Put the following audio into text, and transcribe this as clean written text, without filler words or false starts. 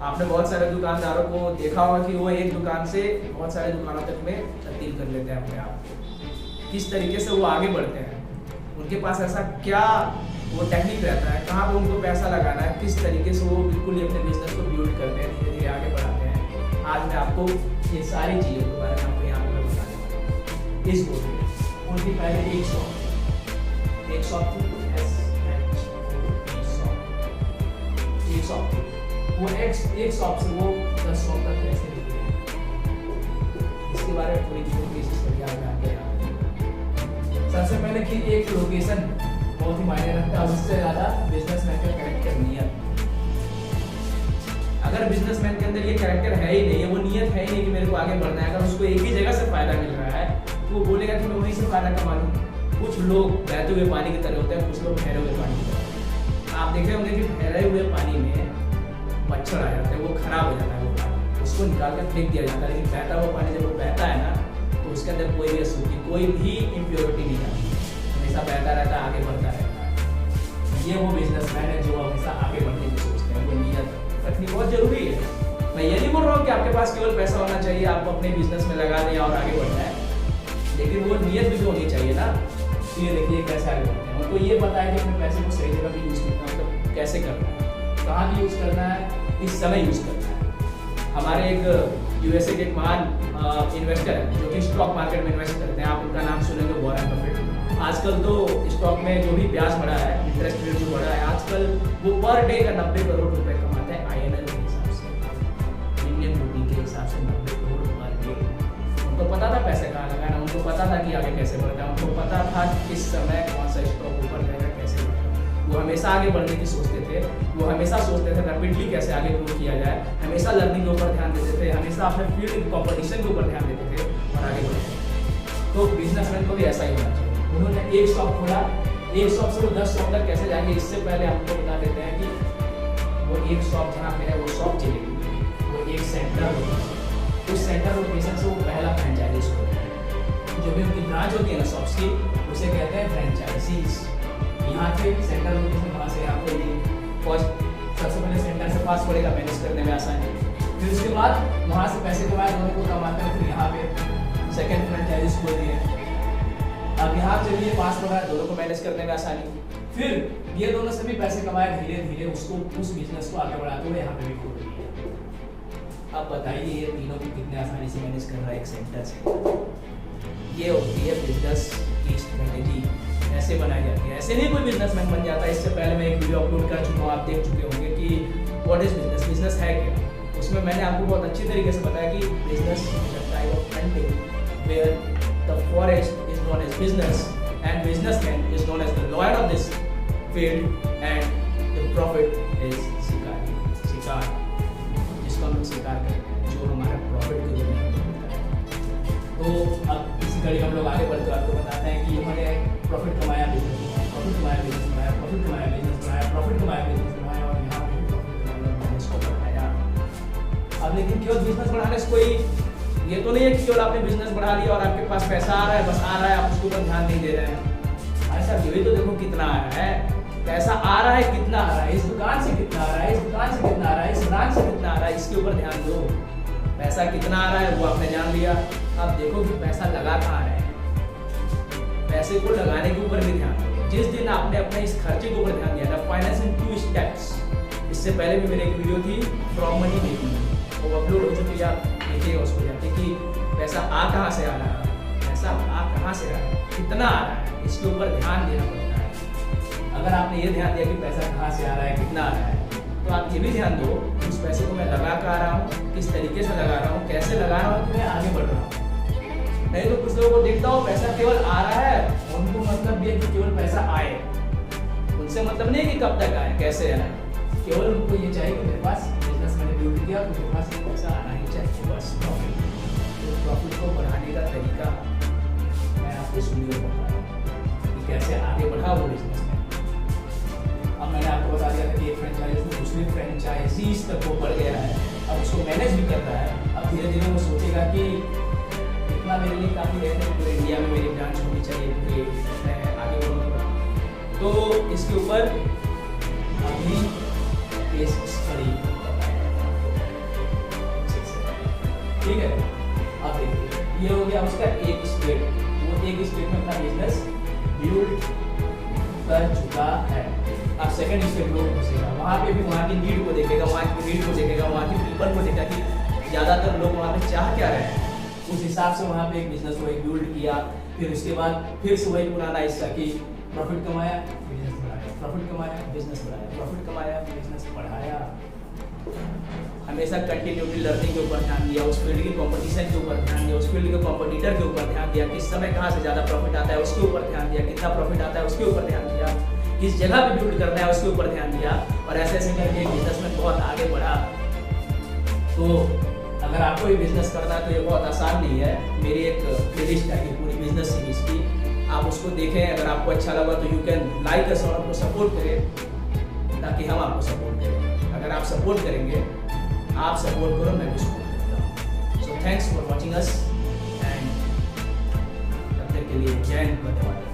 आपने बहुत सारे दुकानदारों को देखा होगा कि वो एक दुकान से बहुत सारे दुकानों तक में तब्दील कर लेते हैं अपने आप को। किस तरीके से वो आगे बढ़ते हैं, उनके पास ऐसा क्या वो टेक्निक रहता है, कहाँ पे उनको पैसा लगाना है, किस तरीके से वो बिल्कुल ही अपने बिजनेस को बिल्ड करते हैं, धीरे धीरे आगे बढ़ाते हैं। आज मैं आपको ये सारी चीज़ों के बारे में आपको यहाँ पर बताने वाला हूँ। इस बोर्ड में उनकी पहले एक शॉप थी, एक शॉप थी वो एक शॉप से वो 10 शॉप तक कैसे निकले, इसके बारे में थोड़ी कोशिश करिए आगे। सबसे पहले कि एक लोकेशन बहुत ही मायने रखता है, उससे ज़्यादा बिजनेसमैन का कैरेक्टर, नियत। अगर बिजनेसमैन के अंदर ये कैरेक्टर है ही नहीं है, वो नियत है ही नहीं कि मेरे को आगे बढ़ना है, अगर उसको एक ही जगह से फायदा मिल रहा है तो वो बोलेगा कि मैं वहीं से फायदा कमा लूँ। कुछ लोग बहते हुए पानी की तरह होते हैं, कुछ लोग ठहरे हुए पानी की तरह। आप देखे होंगे कि ठहरे हुए पानी में मच्छर आ जाते हैं, वो खराब हो जाता है, वो पानी उसको निकाल कर फेंक दिया जाता है। लेकिन बहता हुआ पानी जब वो बहता है ना, तो उसके अंदर कोई भी अशुद्धि, कोई भी इम्प्योरिटी नहीं आती, हमेशा बहता रहता है, आगे बढ़ता रहता है। ये वो बिजनेसमैन है जो हमेशा आगे बढ़ने की सोचते हैं। वो नियत रखनी बहुत जरूरी है। मैं ये नहीं बोल रहा हूँ कि आपके पास केवल पैसा होना चाहिए, आपको अपने बिजनेस में लगा दें और आगे बढ़ना है, लेकिन वो नियत भी तो होनी चाहिए ना। तो ये देखिए कैसे आगे बढ़ते हैं, उनको ये पता है कि अपने पैसे को सही जगह भी यूज़ करना है, मतलब कैसे करना है, कहाँ भी यूज़ करना है, इस समय यूज़ करना है। हमारे एक यूएसए के एक महान इन्वेस्टर है जो कि स्टॉक मार्केट में इन्वेस्ट करते हैं, आप उनका नाम सुनेंगे, वॉरेन बफेट। आजकल तो स्टॉक में जो भी ब्याज बढ़ा है, इंटरेस्ट रेट जो बढ़ा है, आजकल वो पर डे का 90 करोड़ रुपए कमाते हैं INR के हिसाब से, इंडियन रूपी के हिसाब से 90 करोड़ पर डे। उनको पता था पैसे कहाँ लगाना, उनको पता था कि आगे कैसे बढ़ना है, उनको पता था किस समय कौन सा स्टॉक ऊपर जाएगा, कैसे बढ़ेगा। वो हमेशा आगे बढ़ने की सोचते थे, वो हमेशा सोचते थे रैपिडली कैसे आगे ग्रो किया जाए, हमेशा लर्निंग के ऊपर ध्यान देते थे, हमेशा अपने फील्ड कॉम्पिटिशन के ऊपर ध्यान देते थे और आगे बढ़ते थे। तो बिजनेसमैन को भी ऐसा ही होना चाहिए। उन्होंने एक शॉप खोला, एक शॉप से वो 10 शॉप तक कैसे जाएंगे, इससे पहले आपको बता देते हैं कि वो एक शॉप जहाँ पे है वो शॉप चलेगी, वो एक सेंटर होगा, उस सेंटर लोकेशन से वो पहला फ्रेंचाइजी खोलेंगे। जो भी उनकी ब्रांच होती है ना शॉप्स की, उसे कहते हैं फ्रेंचाइजीज। यहाँ से सेंटर लोकेशन वहाँ से आपको ये फर्स्ट सबसे पहले सेंटर से पास पड़ेगा, मैनेज करने में आसानी। फिर उसके बाद वहाँ से पैसे कमाए, दोनों को कमाते हैं, फिर यहाँ पे सेकंड फ्रेंचाइजीज खोल दिए। अब यहाँ चलिए पास पड़ा, दोनों को मैनेज करने में आसानी। फिर ये दोनों से भी पैसे कमाए, धीरे धीरे उसको उस बिजनेस को आगे बढ़ाते हुए यहाँ पे भी खोल दिए। अब बताइए ये तीनों को कितने आसानी से मैनेज कर रहा है एक सेंटर से। ये होती है बिजनेस की स्ट्रेटेजी, ऐसे बनाई जाती है। ऐसे नहीं कोई बिजनेसमैन बन जाता है। इससे पहले मैं एक वीडियो अपलोड कर चुका हूँ, आप देख चुके होंगे कि व्हाट इज बिजनेस, बिजनेस है क्या। उसमें मैंने आपको बहुत अच्छी तरीके से बताया कि business is a type of hunting where the forest is known as business and businessman is known as the lawyer of this field and the profit is शिकार, जिसको हम शिकार करते हैं, जो हमारा प्रॉफिट के रूप में होता है। तो अब इसी कड़ी हम लोग आगे बढ़ते आपको बताते हैं कि उन्होंने प्रॉफिट कमाया, बिजनेस प्रॉफिट कमाया, बिजनेस बनाया, प्रॉफिट कमाया, बिजनेस बनाया, प्रॉफिट कमाया, बिजनेस बनाया, और यहाँ पे प्रॉफिट कमाया, बिजनेस को बढ़ाया। अब लेकिन केवल बिजनेस बढ़ाने से कोई ये तो नहीं है कि केवल आपने बिजनेस बढ़ा लिया और आपके पास पैसा आ रहा है, बस आ रहा है, आप उसके ऊपर ध्यान नहीं दे रहे हैं। भाई साहब ये भी तो देखो कितना आ रहा है, पैसा आ रहा है, कितना आ रहा है, इस दुकान से कितना आ रहा है, इस दुकान से कितना आ रहा है, इस ब्रांच से कितना आ रहा है, इसके ऊपर ध्यान दो। पैसा कितना आ रहा है वो आपने जान लिया, अब देखो कि पैसा लगा कहाँ रहा है, पैसे को लगाने के ऊपर भी ध्यान दो। जिस दिन आपने अपने इस खर्चे के ऊपर ध्यान दिया था, फाइनेंस इन 2 स्टेप्स, इससे पहले भी मेरी एक वीडियो थी फ्रॉम मनी मेकिंग, वो अपलोड हो चुकी है, आप देखिएगा उसको जाके कि पैसा आ कहाँ से आ रहा है, पैसा आ कहाँ से आ रहा है, कितना आ रहा है, इसके ऊपर ध्यान देना पड़ता है। अगर आपने ये ध्यान दिया कि पैसा कहाँ से आ रहा है, कितना आ रहा है, तो आप ये भी ध्यान दो उस पैसे को मैं लगा कर आ रहा हूँ, किस तरीके से लगा रहा हूँ, कैसे लगा रहा हूँ, कि मैं आगे बढ़ रहा हूँ। नहीं तो कुछ लोगों को देखता हो पैसा केवल आ रहा है, उनको मतलब ये कि केवल पैसा आए, उनसे मतलब नहीं कि कब तक आए, कैसे आए, केवल उनको ये चाहिए कि मेरे पास बिजनेस मैंने बिल्ड किया तो मेरे पास ये पैसा आना ही चाहिए, बस प्रॉफिट। तो प्रॉफिट को बढ़ाने का तरीका मैं आपको इस वीडियो में बता रहा हूँ कि कैसे आगे बढ़ा वो बिजनेस में। अब मैंने आपको बता दिया था कि एक फ्रेंचाइजी से दूसरी फ्रेंचाइजीज तक वो बढ़ गया है, अब उसको मैनेज भी कर रहा है। अब धीरे धीरे वो सोचेगा कि इतना मेरे लिए काफ़ी है, पूरे इंडिया में मेरी ब्रांच होनी चाहिए, क्योंकि मैं आगे बढ़ूँगा। तो इसके ऊपर अभी केस स्टडी ठीक है। अब देखिए ये हो गया उसका एक स्टेट, वो एक स्टेट में अपना बिजनेस बिल्ड कर चुका है। अब सेकंड स्टेट में वो घुसेगा, वहाँ पे भी वहाँ की नीड को देखेगा, वहाँ की नीड को देखेगा, वहाँ की पीपल को देखेगा कि ज़्यादातर लोग वहाँ पे चाह क्या रहे हैं, उस हिसाब से वहाँ पे एक बिजनेस को एक बिल्ड किया। फिर उसके बाद फिर से वही पुराना हिस्सा कि प्रॉफिट कमाया, बिजनेस बढ़ाया, प्रॉफिट कमाया, बिजनेस बढ़ाया, प्रॉफिट कमाया, बिजनेस बढ़ाया। हमेशा कंटिन्यूटी लर्निंग के ऊपर ध्यान दिया, उस फील्ड की कंपटीशन के ऊपर ध्यान दिया, उस फील्ड के कंपटीटर के ऊपर ध्यान दिया, किस समय कहाँ से ज़्यादा प्रॉफिट आता है उसके ऊपर ध्यान दिया, कितना प्रॉफिट आता है उसके ऊपर ध्यान दिया, किस जगह पे बिल्ड करना है उसके ऊपर ध्यान दिया, और ऐसे ऐसे करके एक बिजनेस में बहुत आगे बढ़ा। तो अगर आपको ये बिजनेस करना है तो ये बहुत आसान नहीं है। मेरी एक प्लेलिस्ट है पूरी बिजनेस सीरीज की, आप उसको देखें। अगर आपको अच्छा लगा तो यू कैन लाइक अस और आपको सपोर्ट करें ताकि हम आपको सपोर्ट करें। अगर आप सपोर्ट करेंगे, आप सपोर्ट करो, मैं भी सपोर्ट करता हूँ। So thanks for watching us and तब तक के लिए जय हिंद, धन्यवाद।